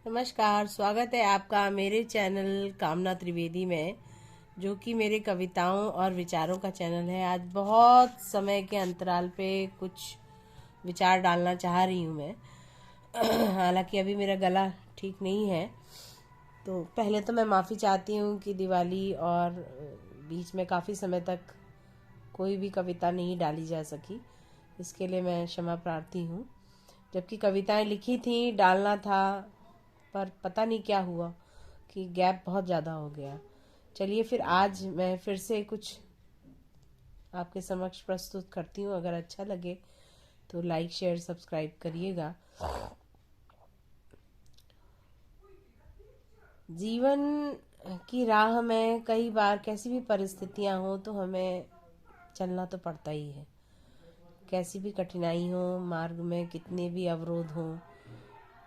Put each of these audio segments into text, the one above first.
नमस्कार, स्वागत है आपका मेरे चैनल कामना त्रिवेदी में, जो कि मेरे कविताओं और विचारों का चैनल है। आज बहुत समय के अंतराल पे कुछ विचार डालना चाह रही हूँ मैं। हालांकि अभी मेरा गला ठीक नहीं है, तो पहले तो मैं माफ़ी चाहती हूँ कि दिवाली और बीच में काफ़ी समय तक कोई भी कविता नहीं डाली जा सकी। इसके लिए मैं क्षमा प्रार्थी हूँ। जबकि कविताएं लिखी थी, डालना था, पर पता नहीं क्या हुआ कि गैप बहुत ज़्यादा हो गया। चलिए फिर आज मैं फिर से कुछ आपके समक्ष प्रस्तुत करती हूँ। अगर अच्छा लगे तो लाइक शेयर सब्सक्राइब करिएगा। जीवन की राह में कई बार कैसी भी परिस्थितियाँ हों तो हमें चलना तो पड़ता ही है। कैसी भी कठिनाई हो, मार्ग में कितने भी अवरोध हों,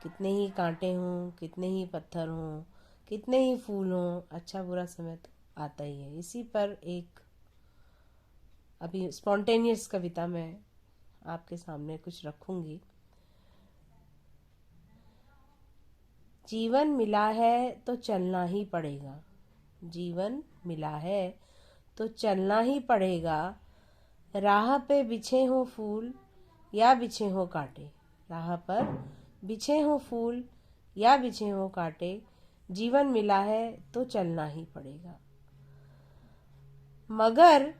कितने ही कांटे हों, कितने ही पत्थर हों, कितने ही फूल हों, अच्छा बुरा समय तो आता ही है। इसी पर एक अभी स्पॉन्टेनियस कविता मैं आपके सामने कुछ रखूंगी। जीवन मिला है तो चलना ही पड़ेगा। जीवन मिला है तो चलना ही पड़ेगा। राह पे बिछे हो फूल या बिछे हो कांटे। राह पर बिछे हो फूल या बिछे हो कांटे। जीवन मिला है तो चलना ही पड़ेगा। मगर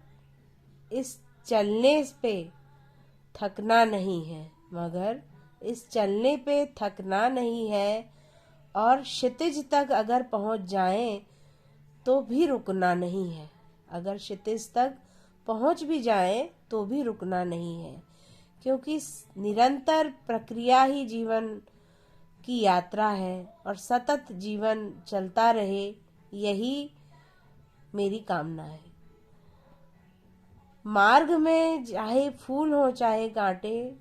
इस चलने पे थकना नहीं है। मगर इस चलने पे थकना नहीं है। और क्षितिज तक अगर पहुंच जाएं तो भी रुकना नहीं है। अगर क्षितिज तक पहुंच भी जाएं तो भी रुकना नहीं है, क्योंकि निरंतर प्रक्रिया ही जीवन की यात्रा है और सतत जीवन चलता रहे, यही मेरी कामना है। मार्ग में चाहे फूल हो चाहे कांटे,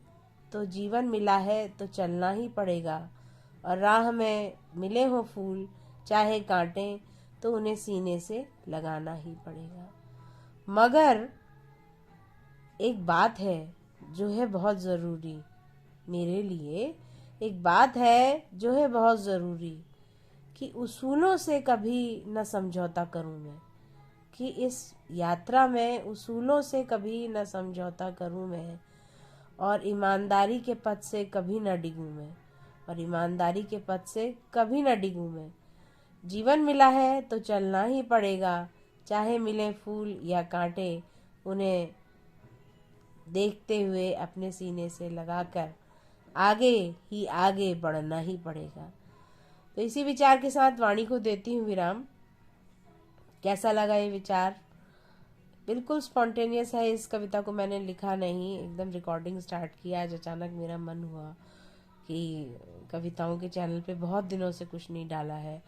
तो जीवन मिला है तो चलना ही पड़ेगा। और राह में मिले हो फूल चाहे कांटे, तो उन्हें सीने से लगाना ही पड़ेगा। मगर एक बात है जो है बहुत ज़रूरी मेरे लिए। एक बात है जो है बहुत ज़रूरी, कि उसूलों से कभी न समझौता करूं मैं। कि इस यात्रा में उसूलों से कभी न समझौता करूं मैं। और ईमानदारी के पथ से कभी न डिगूं मैं। और ईमानदारी के पथ से कभी न डिगूं मैं। जीवन मिला है तो चलना ही पड़ेगा, चाहे मिले फूल या कांटे। उन्हें देखते हुए अपने सीने से लगाकर आगे ही आगे बढ़ना ही पड़ेगा। तो इसी विचार के साथ वाणी को देती हूँ विराम। कैसा लगा ये विचार? बिल्कुल स्पॉन्टेनियस है। इस कविता को मैंने लिखा नहीं, एकदम रिकॉर्डिंग स्टार्ट किया। आज अचानक मेरा मन हुआ कि कविताओं के चैनल पे बहुत दिनों से कुछ नहीं डाला है।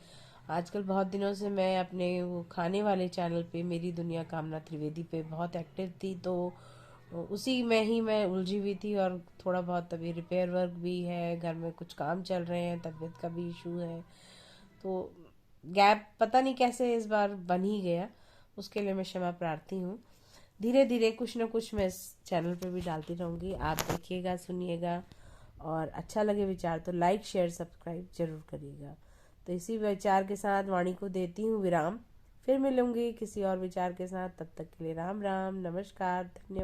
आजकल बहुत दिनों से मैं अपने वो खाने वाले चैनल पे, मेरी दुनिया कामना त्रिवेदी पे बहुत एक्टिव थी, तो उसी में ही मैं उलझी हुई थी। और थोड़ा बहुत अभी रिपेयर वर्क भी है, घर में कुछ काम चल रहे हैं, तबीयत का भी इशू है, तो गैप पता नहीं कैसे इस बार बन ही गया। उसके लिए मैं क्षमा प्रार्थी हूँ। धीरे धीरे कुछ न कुछ मैं इस चैनल पे भी डालती रहूँगी। आप देखिएगा, सुनिएगा, और अच्छा लगे विचार तो लाइक शेयर सब्सक्राइब जरूर करिएगा। तो इसी विचार के साथ वाणी को देती हूँ विराम। फिर मिलूंगी किसी और विचार के साथ। तब तक के लिए राम राम, नमस्कार, धन्यवाद।